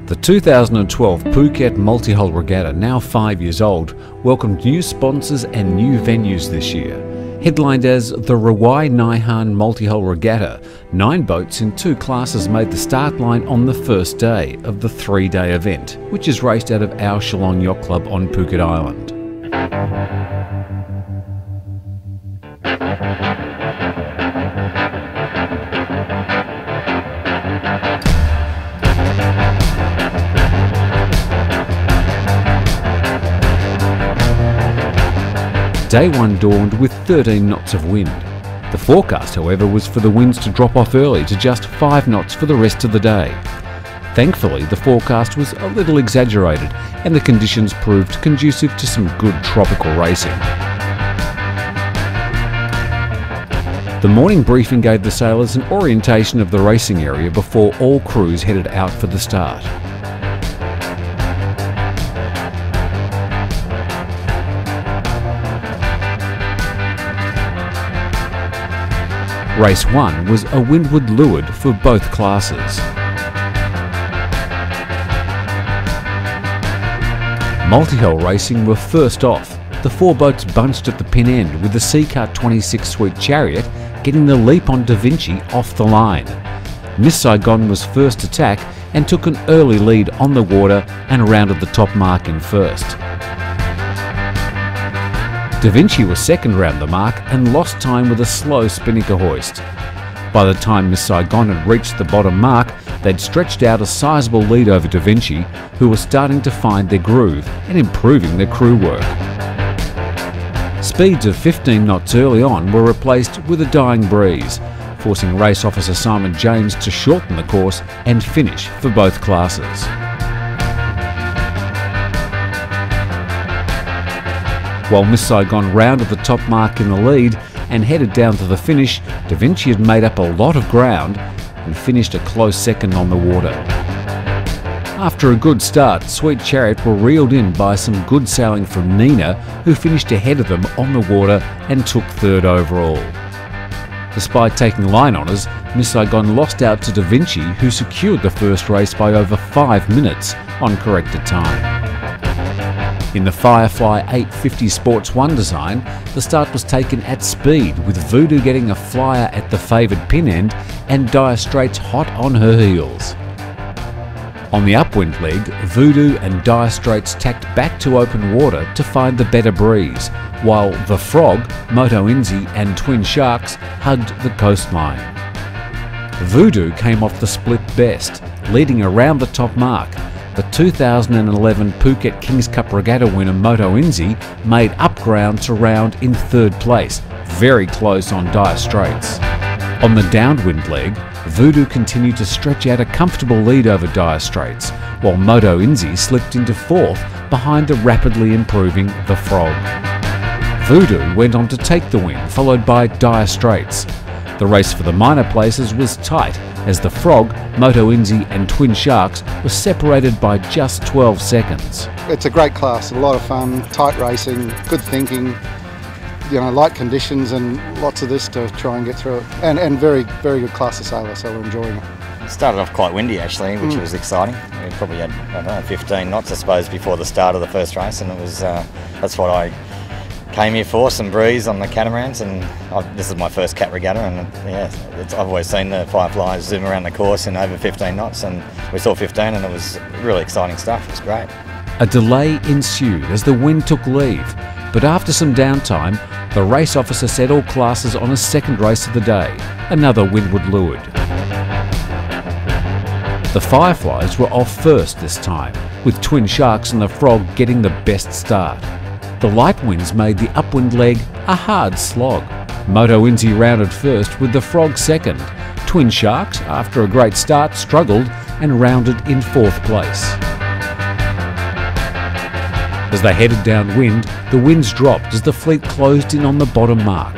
The 2012 Phuket Multihull Regatta, now 5 years old, welcomed new sponsors and new venues this year. Headlined as the Rawai-Nai Harn Multihull Regatta, 9 boats in 2 classes made the start line on the first day of the 3-day event, which is raced out of our Shillong Yacht Club on Phuket Island. Day 1 dawned with 13 knots of wind. The forecast, however, was for the winds to drop off early to just 5 knots for the rest of the day. Thankfully, the forecast was a little exaggerated and the conditions proved conducive to some good tropical racing. The morning briefing gave the sailors an orientation of the racing area before all crews headed out for the start. Race 1 was a windward leeward for both classes. Multihull Racing were first off. The 4 boats bunched at the pin end with the Seacart 26 Sweet Chariot getting the leap on DaVinci off the line. Miss Saigon was first to tack and took an early lead on the water and rounded the top mark in first. DaVinci was second round the mark and lost time with a slow spinnaker hoist. By the time Miss Saigon had reached the bottom mark, they'd stretched out a sizable lead over DaVinci, who was starting to find their groove and improving their crew work. Speeds of 15 knots early on were replaced with a dying breeze, forcing race officer Simon James to shorten the course and finish for both classes. While Miss Saigon rounded the top mark in the lead and headed down to the finish, DaVinci had made up a lot of ground and finished a close second on the water. After a good start, Sweet Chariot were reeled in by some good sailing from Nina, who finished ahead of them on the water and took third overall. Despite taking line honours, Miss Saigon lost out to DaVinci, who secured the first race by over 5 minutes on corrected time. In the Firefly 850 Sports 1 design, the start was taken at speed, with Voodoo getting a flyer at the favoured pin end and Dire Straits hot on her heels. On the upwind leg, Voodoo and Dire Straits tacked back to open water to find the better breeze, while The Frog, Moto Inzi and Twin Sharks hugged the coastline. Voodoo came off the split best, leading around the top mark. The 2011 Phuket Kings Cup Regatta winner Moto Inzi made up ground to round in 3rd place, very close on Dire Straits. On the downwind leg, Voodoo continued to stretch out a comfortable lead over Dire Straits, while Moto Inzi slipped into 4th behind the rapidly improving The Frog. Voodoo went on to take the win, followed by Dire Straits. The race for the minor places was tight, as The Frog, Moto Inzi and Twin Sharks were separated by just 12 seconds. It's a great class, a lot of fun, tight racing, good thinking, light conditions and lots of this to try and get through it. And very, very good class of sailor, so we're enjoying it. It started off quite windy actually, which was exciting. We probably had, 15 knots I suppose before the start of the first race, and it was that's what I came here for, some breeze on the catamarans, and this is my first cat regatta, and I've always seen the Firefly zoom around the course in over 15 knots, and we saw 15 and it was really exciting stuff. It was great. A delay ensued as the wind took leave, but after some downtime, the race officer set all classes on a second race of the day, another windward leeward. The Fireflies were off first this time, with Twin Sharks and The Frog getting the best start. The light winds made the upwind leg a hard slog. Moto Inzi rounded first with The Frog second. Twin Sharks, after a great start, struggled and rounded in 4th place. As they headed downwind, the winds dropped as the fleet closed in on the bottom mark.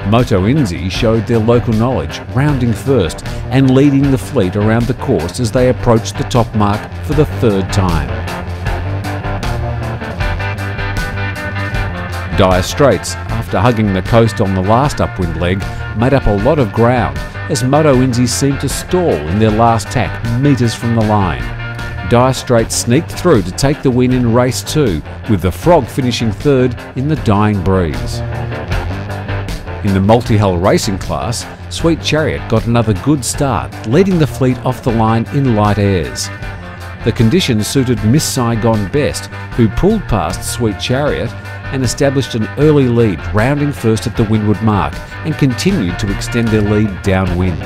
Moto Inzi showed their local knowledge, rounding first and leading the fleet around the course as they approached the top mark for the 3rd time. Dire Straits, after hugging the coast on the last upwind leg, made up a lot of ground as Moto Inzi seemed to stall in their last tack metres from the line. Dire Straits sneaked through to take the win in race 2, with the Frog finishing third in the Dying Breeze. In the Multihull Racing class, Sweet Chariot got another good start, leading the fleet off the line in light airs. The conditions suited Miss Saigon best, who pulled past Sweet Chariot and established an early lead, rounding first at the windward mark, and continued to extend their lead downwind.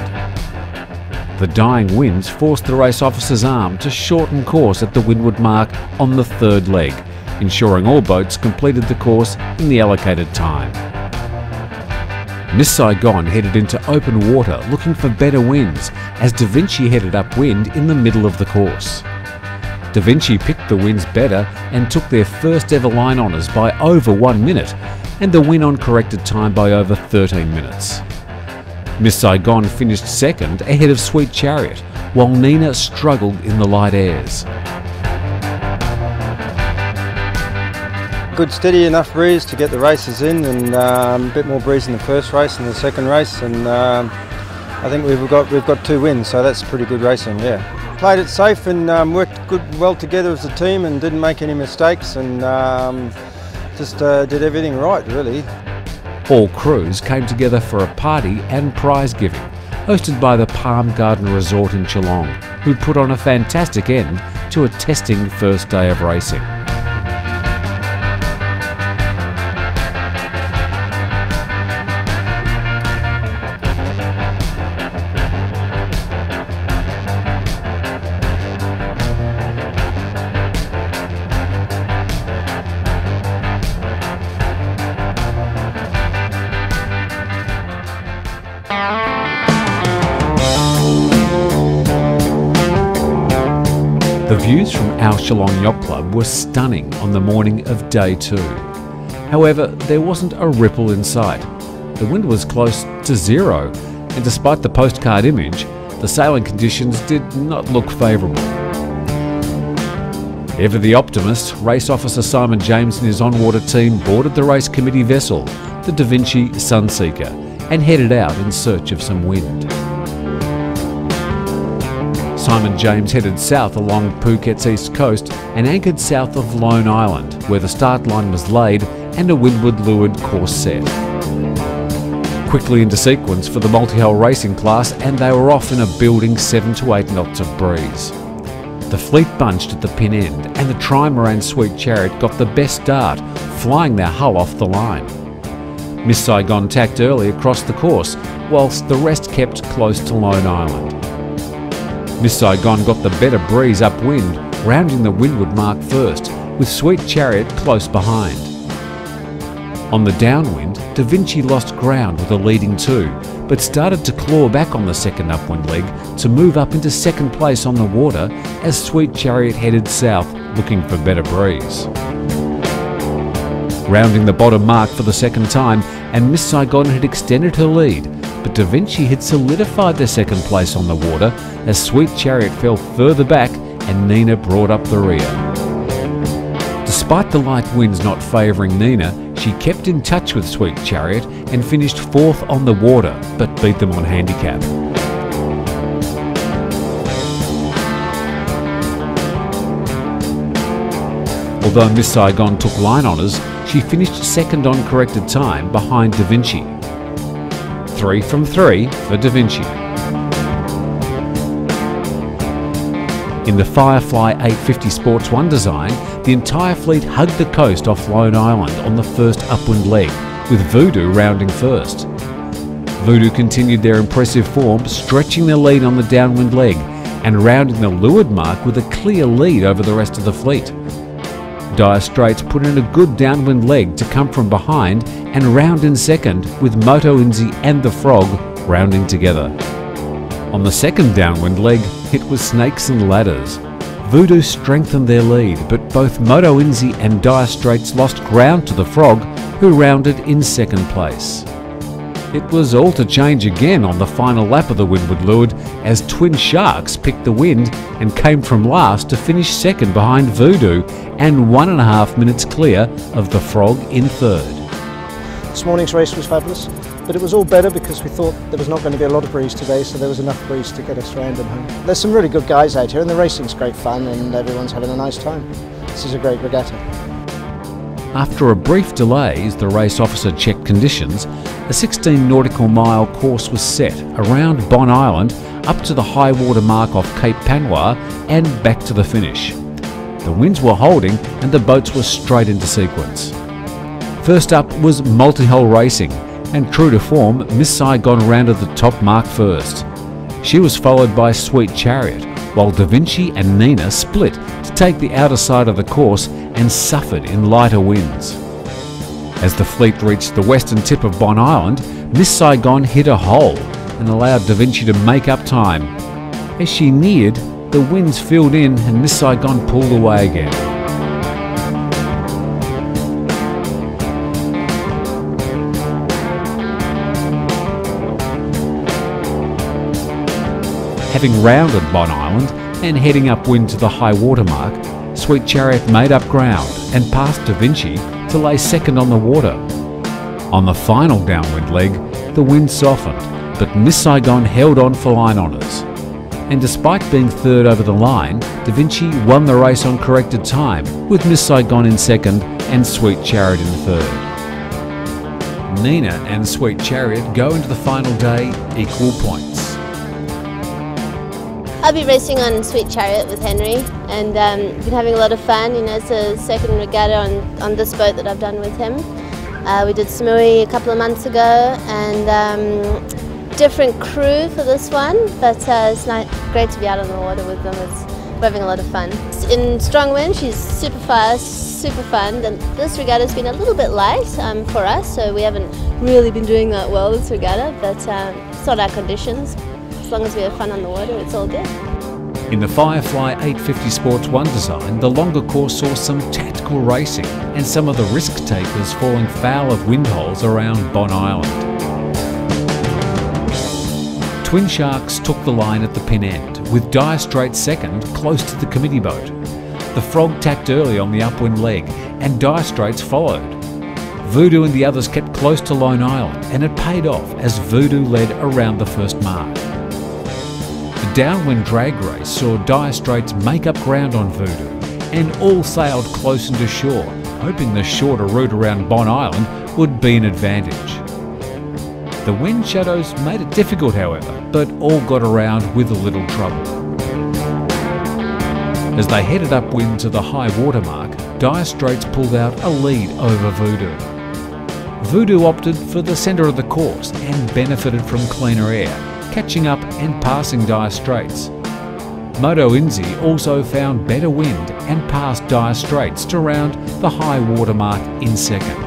The dying winds forced the race officer's arm to shorten course at the windward mark on the third leg, ensuring all boats completed the course in the allocated time. Miss Saigon headed into open water looking for better winds, as DaVinci headed upwind in the middle of the course. DaVinci picked the winds better and took their first ever line honours by over 1 minute, and the win on corrected time by over 13 minutes. Miss Saigon finished second ahead of Sweet Chariot, while Nina struggled in the light airs. Good steady enough breeze to get the races in, and a bit more breeze in the first race and the second race, and I think we've got 2 wins, so that's pretty good racing, yeah. Played it safe and worked well together as a team and didn't make any mistakes, and just did everything right, really. All crews came together for a party and prize giving, hosted by the Palm Garden Resort in Geelong, who put on a fantastic end to a testing first day of racing. The views from our Geelong Yacht Club were stunning on the morning of day 2. However, there wasn't a ripple in sight. The wind was close to 0, and despite the postcard image, the sailing conditions did not look favourable. Ever the optimist, race officer Simon James and his on-water team boarded the race committee vessel, the DaVinci Sunseeker, and headed out in search of some wind. Simon James headed south along Phuket's east coast and anchored south of Lone Island, where the start line was laid and a windward leeward course set. Quickly into sequence for the Multihull Racing class, and they were off in a building 7 to 8 knots of breeze. The fleet bunched at the pin end, and the trimaran Sweet Chariot got the best start, flying their hull off the line. Miss Saigon tacked early across the course, whilst the rest kept close to Lone Island. Miss Saigon got the better breeze upwind, rounding the windward mark first, with Sweet Chariot close behind. On the downwind, DaVinci lost ground with a leading 2, but started to claw back on the second upwind leg to move up into second place on the water as Sweet Chariot headed south looking for better breeze. Rounding the bottom mark for the second time, and Miss Saigon had extended her lead, but DaVinci had solidified their second place on the water as Sweet Chariot fell further back and Nina brought up the rear. Despite the light winds not favouring Nina, she kept in touch with Sweet Chariot and finished 4th on the water, but beat them on handicap. Although Miss Saigon took line honours, she finished second on corrected time behind DaVinci. 3 from 3 for DaVinci. In the Firefly 850 Sports 1 design, the entire fleet hugged the coast off Lone Island on the first upwind leg, with Voodoo rounding first. Voodoo continued their impressive form, stretching their lead on the downwind leg and rounding the leeward mark with a clear lead over the rest of the fleet. Dire Straits put in a good downwind leg to come from behind and round in second, with Moto Inzi and the Frog rounding together. On the second downwind leg, it was snakes and ladders. Voodoo strengthened their lead, but both Moto Inzi and Dire Straits lost ground to the Frog, who rounded in second place. It was all to change again on the final lap of the windward leeward, as Twin Sharks picked the wind and came from last to finish second behind Voodoo and 1.5 minutes clear of the Frog in third. This morning's race was fabulous, but it was all better because we thought there was not going to be a lot of breeze today, so there was enough breeze to get us around and home. There's some really good guys out here, and the racing's great fun, and everyone's having a nice time. This is a great regatta. After a brief delay as the race officer checked conditions, a 16 nautical mile course was set around Bon Island up to the high water mark off Cape Panois and back to the finish. The winds were holding and the boats were straight into sequence. First up was Multihull Racing, and true to form, Miss Saigon rounded the top mark first. She was followed by Sweet Chariot, while DaVinci and Nina split to take the outer side of the course and suffered in lighter winds. As the fleet reached the western tip of Bon Island, Miss Saigon hit a hole and allowed DaVinci to make up time. As she neared, the winds filled in and Miss Saigon pulled away again. Having rounded Bon Island and heading upwind to the high water mark, Sweet Chariot made up ground and passed DaVinci to lay second on the water. On the final downwind leg, the wind softened, but Miss Saigon held on for line honours. And despite being third over the line, DaVinci won the race on corrected time, with Miss Saigon in second and Sweet Chariot in third. Nina and Sweet Chariot go into the final day equal points. I'll be racing on Sweet Chariot with Henry, and been having a lot of fun. You know, it's a second regatta on this boat that I've done with him. We did Samui a couple of months ago, and different crew for this one, but it's great to be out on the water with them. We're having a lot of fun. In strong wind, she's super fast, super fun, and this regatta's been a little bit light for us, so we haven't really been doing that well this regatta, but it's not our conditions. As long as we have fun on the water, it's all good. In the Firefly 850 Sports 1 design, the longer course saw some tactical racing and some of the risk takers falling foul of wind holes around Bon Island. Twin Sharks took the line at the pin end, with Dire Straits second close to the committee boat. The Frog tacked early on the upwind leg, and Dire Straits followed. Voodoo and the others kept close to Lone Island, and it paid off as Voodoo led around the first mark. The downwind drag race saw Dire Straits make up ground on Voodoo, and all sailed close into shore, hoping the shorter route around Bon Island would be an advantage. The wind shadows made it difficult, however, but all got around with a little trouble. As they headed upwind to the high water mark, Dire Straits pulled out a lead over Voodoo. Voodoo opted for the centre of the course and benefited from cleaner air, catching up and passing Dire Straits. Moto Inzi also found better wind and passed Dire Straits to round the high water mark in second.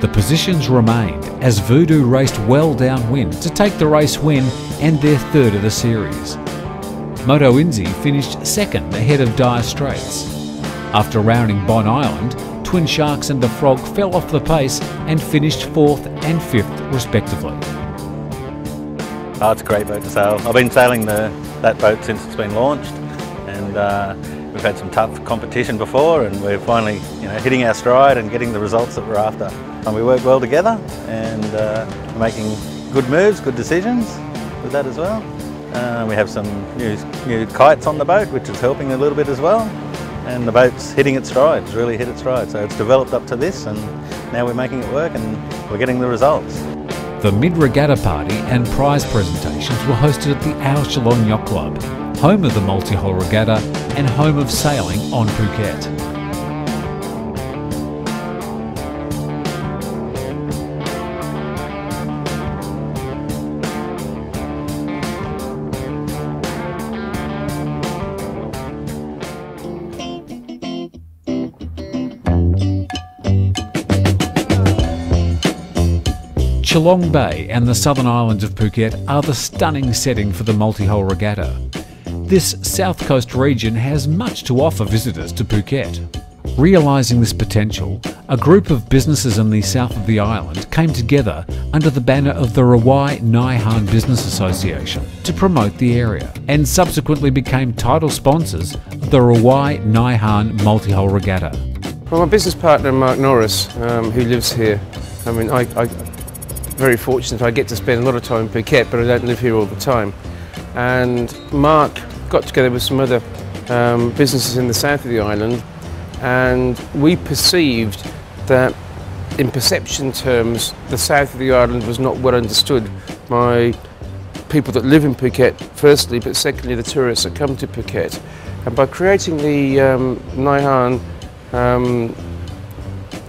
The positions remained as Voodoo raced well downwind to take the race win and their third of the series. Moto Inzi finished second ahead of Dire Straits. After rounding Bon Island, Twin Sharks and the Frog fell off the pace and finished fourth and fifth respectively. Oh, it's a great boat to sail. I've been sailing that boat since it's been launched, and we've had some tough competition before, and we're finally hitting our stride and getting the results that we're after. And we work well together, and we're making good moves, good decisions with that as well. We have some new kites on the boat, which is helping a little bit as well. And the boat's hitting its stride, it's really hit its stride. So it's developed up to this, and now we're making it work and we're getting the results. The mid-regatta party and prize presentations were hosted at the Al Shalom Yacht Club, home of the Multihull Regatta and home of sailing on Phuket. Geelong Bay and the southern islands of Phuket are the stunning setting for the Multihull Regatta. This south coast region has much to offer visitors to Phuket. Realising this potential, a group of businesses in the south of the island came together under the banner of the Rawai-Nai Harn Business Association to promote the area, and subsequently became title sponsors of the Rawai-Nai Harn Multihull Regatta. Well, my business partner, Mark Norris, who lives here, I mean, I'm very fortunate. I get to spend a lot of time in Phuket, but I don't live here all the time. And Mark got together with some other businesses in the south of the island, and we perceived that in perception terms, the south of the island was not well understood by people that live in Phuket, firstly, but secondly, the tourists that come to Phuket. And by creating the Nai Harn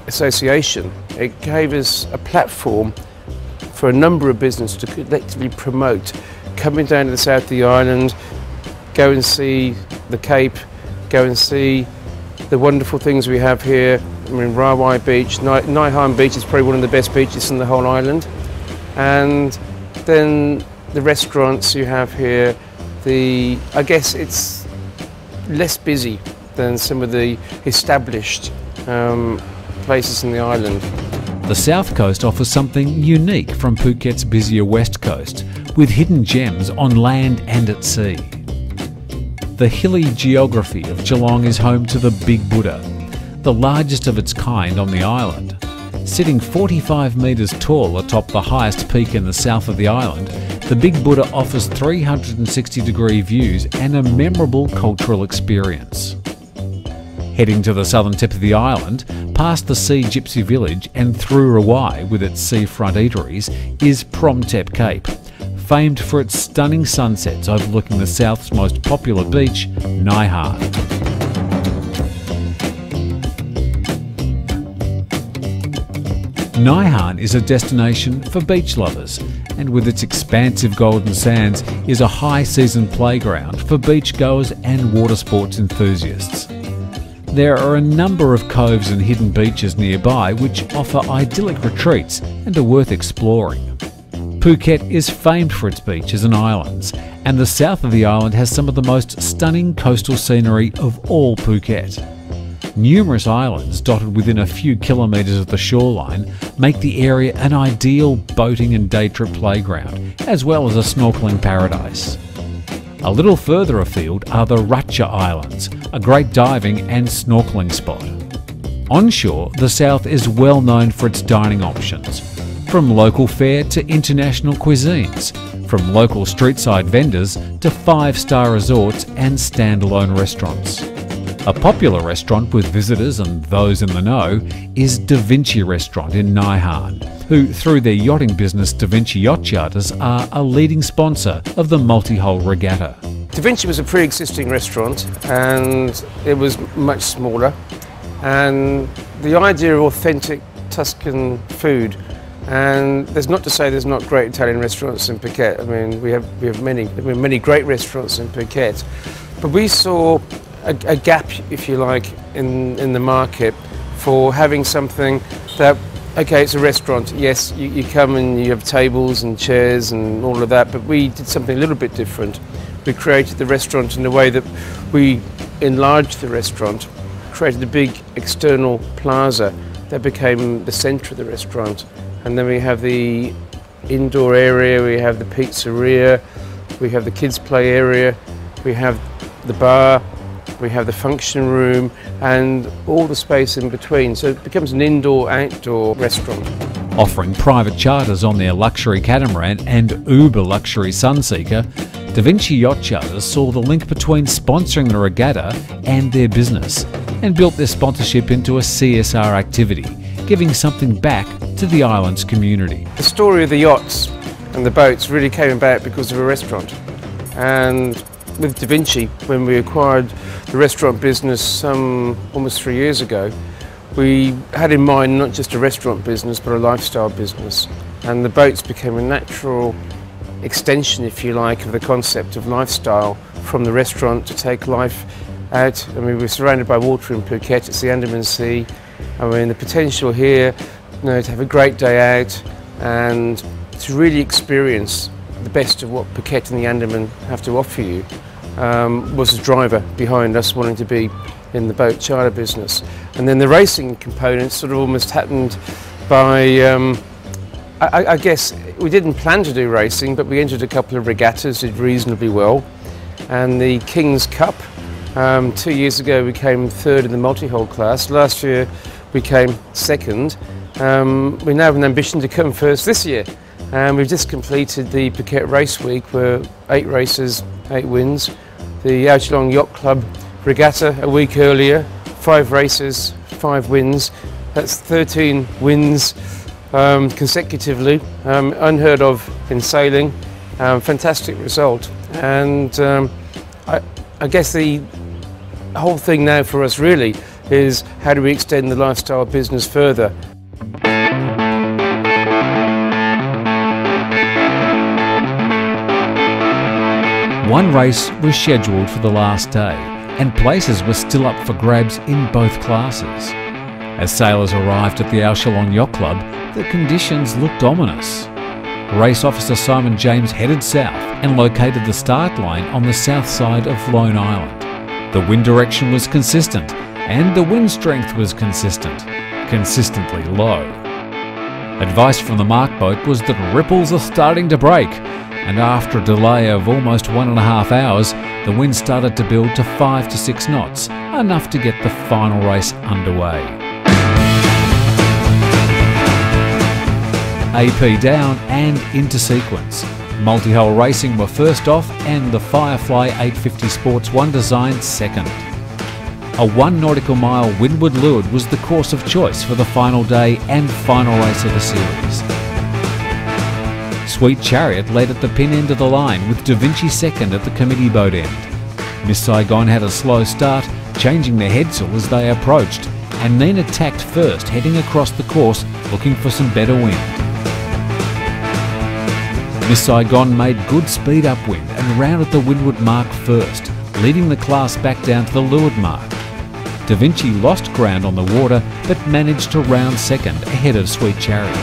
Association, it gave us a platform for a number of businesses to collectively promote coming down to the south of the island, go and see the Cape, go and see the wonderful things we have here. I mean, Rawai Beach, Nai Harn Beach is probably one of the best beaches in the whole island. And then the restaurants you have here, I guess it's less busy than some of the established places in the island. The South Coast offers something unique from Phuket's busier West Coast, with hidden gems on land and at sea. The hilly geography of Geelong is home to the Big Buddha, the largest of its kind on the island. Sitting 45 metres tall atop the highest peak in the south of the island, the Big Buddha offers 360-degree views and a memorable cultural experience. Heading to the southern tip of the island, past the Sea Gypsy Village and through Rawai with its seafront eateries, is Promtep Cape, famed for its stunning sunsets overlooking the south's most popular beach, Nai Harn. Nai Harn is a destination for beach lovers, and with its expansive golden sands is a high-season playground for beachgoers and water sports enthusiasts. There are a number of coves and hidden beaches nearby which offer idyllic retreats and are worth exploring. Phuket is famed for its beaches and islands, and the south of the island has some of the most stunning coastal scenery of all Phuket. Numerous islands dotted within a few kilometres of the shoreline make the area an ideal boating and day trip playground, as well as a snorkelling paradise. A little further afield are the Ratcha Islands, a great diving and snorkelling spot. Onshore, the south is well known for its dining options, from local fare to international cuisines, from local street-side vendors to five-star resorts and standalone restaurants. A popular restaurant with visitors and those in the know is DaVinci restaurant in Nai Harn, who through their yachting business DaVinci Yacht Charters are a leading sponsor of the Multihull Regatta. DaVinci was a pre-existing restaurant and it was much smaller, and the idea of authentic Tuscan food, and there's not to say there's not great Italian restaurants in Phuket. I mean, we have many great restaurants in Phuket, but we saw a gap, if you like, in the market for having something that, okay, it's a restaurant, yes, you come and you have tables and chairs and all of that, but we did something a little bit different. We created the restaurant in a way that we enlarged the restaurant, created a big external plaza that became the centre of the restaurant, and then we have the indoor area, we have the pizzeria, we have the kids play area, we have the bar, we have the function room and all the space in between, so it becomes an indoor-outdoor restaurant. Offering private charters on their luxury catamaran and uber-luxury Sunseeker, DaVinci Yacht Charters saw the link between sponsoring the regatta and their business and built their sponsorship into a CSR activity, giving something back to the island's community. The story of the yachts and the boats really came about because of a restaurant, and with DaVinci, when we acquired the restaurant business almost 3 years ago, we had in mind not just a restaurant business but a lifestyle business, and the boats became a natural extension, if you like, of the concept of lifestyle from the restaurant to take life out. I mean, we're surrounded by water in Phuket, it's the Andaman Sea. I mean, the potential here, you know, to have a great day out and to really experience the best of what Phuket and the Andaman have to offer you was the driver behind us wanting to be in the boat charter business. And then the racing component sort of almost happened by, I guess, we didn't plan to do racing, but we entered a couple of regattas, did reasonably well. And the King's Cup 2 years ago we came third in the multi-hull class. Last year we came second. We now have an ambition to come first this year. We've just completed the Phuket Race Week, where 8 races, 8 wins. The Rawai-Nai Yacht Club Regatta a week earlier, 5 races, 5 wins. That's 13 wins consecutively, unheard of in sailing. Fantastic result. And I guess the whole thing now for us really is how do we extend the lifestyle business further. One race was scheduled for the last day, and places were still up for grabs in both classes. As sailors arrived at the Rawai-Nai Yacht Club, the conditions looked ominous. Race officer Simon James headed south and located the start line on the south side of Lone Island. The wind direction was consistent, and the wind strength was consistently low. Advice from the mark boat was that ripples are starting to break, and after a delay of almost 1.5 hours, the wind started to build to 5 to 6 knots, enough to get the final race underway. AP down and into sequence. Multihull Racing were first off and the Firefly 850 Sports 1 design second. A 1 nautical mile windward leeward was the course of choice for the final day and final race of the series. Sweet Chariot led at the pin end of the line with DaVinci second at the committee boat end. Miss Saigon had a slow start, changing their headsail as they approached, and Nina tacked first, heading across the course looking for some better wind. Miss Saigon made good speed upwind and rounded the windward mark first, leading the class back down to the leeward mark. DaVinci lost ground on the water but managed to round second ahead of Sweet Chariot.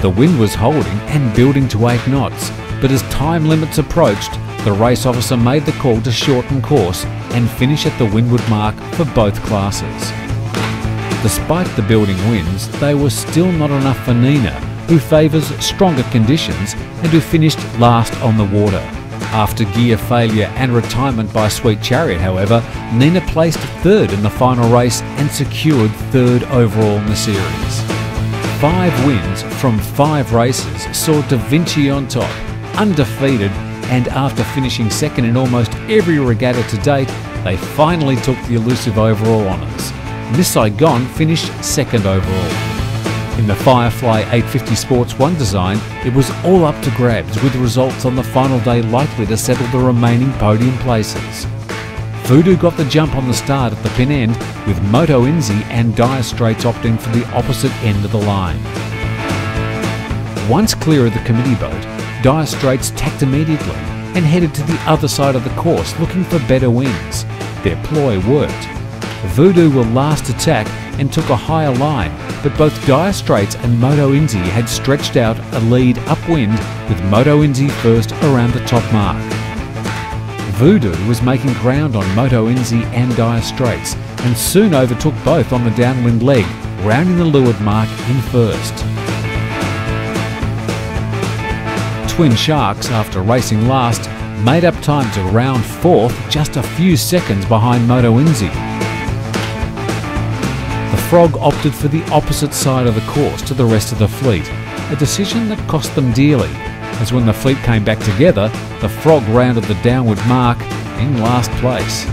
The wind was holding and building to 8 knots, but as time limits approached, the race officer made the call to shorten course and finish at the windward mark for both classes. Despite the building winds, they were still not enough for Nina, who favours stronger conditions and who finished last on the water. After gear failure and retirement by Sweet Chariot, however, Nina placed third in the final race and secured third overall in the series. 5 wins from 5 races saw DaVinci on top, undefeated, and after finishing second in almost every regatta to date, they finally took the elusive overall honours. Miss Saigon finished second overall. In the Firefly 850 Sports 1 design, it was all up to grabs, with results on the final day likely to settle the remaining podium places. Voodoo got the jump on the start at the pin end, with Moto Inzi and Dire Straits opting for the opposite end of the line. Once clear of the committee boat, Dire Straits tacked immediately and headed to the other side of the course looking for better winds. Their ploy worked. Voodoo were last to tack and took a higher line, but both Dire Straits and Moto Inzi had stretched out a lead upwind, with Moto Inzi first around the top mark. Voodoo was making ground on Moto Inzi and Dire Straits and soon overtook both on the downwind leg, rounding the leeward mark in first. Twin Sharks, after racing last, made up time to round fourth, just a few seconds behind Moto Inzi. The Frog opted for the opposite side of the course to the rest of the fleet, a decision that cost them dearly, as when the fleet came back together, the Frog rounded the downward mark in last place.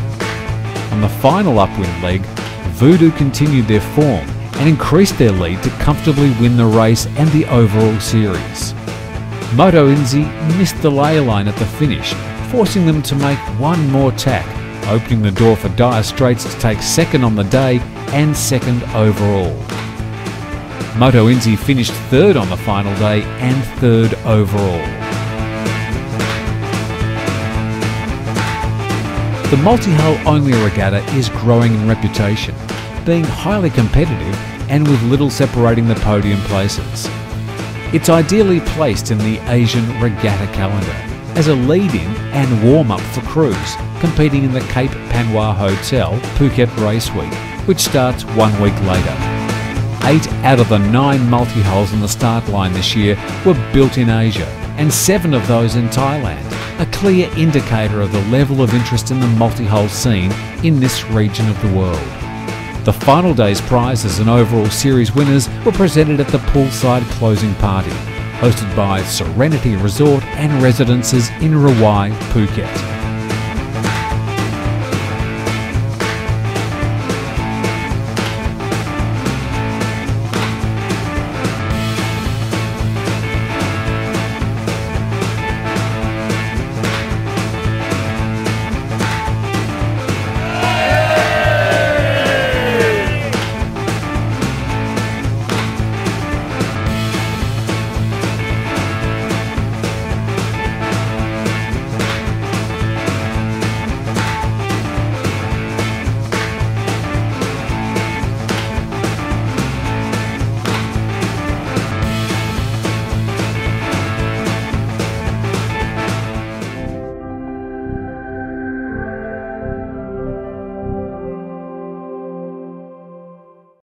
On the final upwind leg, Voodoo continued their form and increased their lead to comfortably win the race and the overall series. Moto Inzi missed the ley line at the finish, forcing them to make one more tack, opening the door for Dire Straits to take second on the day and second overall. Moto Inzi finished third on the final day and third overall. The multihull-only regatta is growing in reputation, being highly competitive and with little separating the podium places. It's ideally placed in the Asian regatta calendar as a lead-in and warm-up for crews competing in the Cape Panois Hotel Phuket Race Week, which starts 1 week later. 8 out of the 9 multi-hulls on the start line this year were built in Asia, and 7 of those in Thailand, a clear indicator of the level of interest in the multi-hull scene in this region of the world. The final day's prizes and overall series winners were presented at the poolside closing party, hosted by Serenity Resort and Residences in Rawai, Phuket.